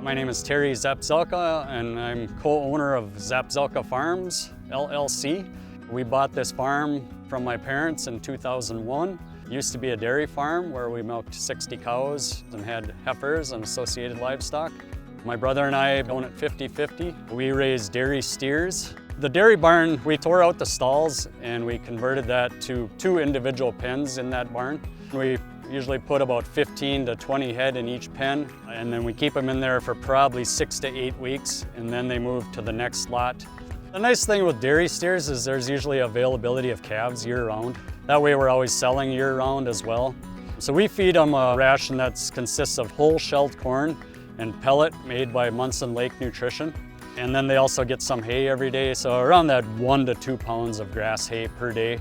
My name is Terry Zapzalka, and I'm co-owner of Zapzalka Farms, LLC. We bought this farm from my parents in 2001. It used to be a dairy farm where we milked 60 cows and had heifers and associated livestock. My brother and I own it 50-50. We raise dairy steers. The dairy barn, we tore out the stalls and we converted that to 2 individual pens in that barn. We usually put about 15 to 20 head in each pen, and then we keep them in there for probably 6 to 8 weeks, and then they move to the next lot. The nice thing with dairy steers is there's usually availability of calves year-round. That way we're always selling year-round as well. So we feed them a ration that consists of whole shelled corn and pellet made by Munson Lake Nutrition. And then they also get some hay every day, so around that 1 to 2 pounds of grass hay per day.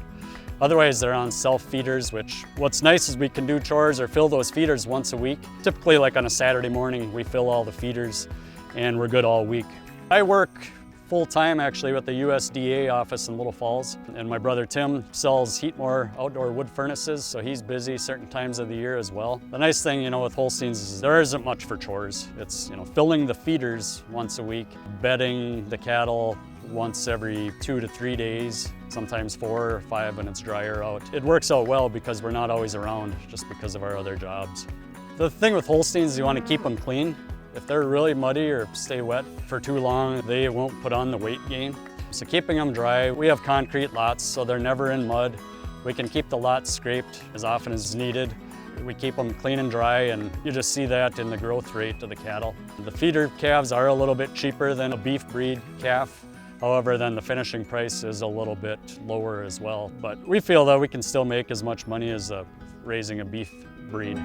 Otherwise, they're on self-feeders, which what's nice is we can do chores or fill those feeders once a week. Typically, like on a Saturday morning, we fill all the feeders and we're good all week. I work full-time actually with the USDA office in Little Falls, and my brother Tim sells Heatmore outdoor wood furnaces, so he's busy certain times of the year as well. The nice thing, with Holsteins is there isn't much for chores. It's, filling the feeders once a week, bedding the cattle once every 2 to 3 days, sometimes 4 or 5 when it's drier out. It works out well because we're not always around just because of our other jobs. The thing with Holsteins is you want to keep them clean. If they're really muddy or stay wet for too long, they won't put on the weight gain. So keeping them dry, we have concrete lots, so they're never in mud. We can keep the lots scraped as often as needed. We keep them clean and dry, and you just see that in the growth rate of the cattle. The feeder calves are a little bit cheaper than a beef breed calf. However, then the finishing price is a little bit lower as well. But we feel that we can still make as much money as raising a beef breed.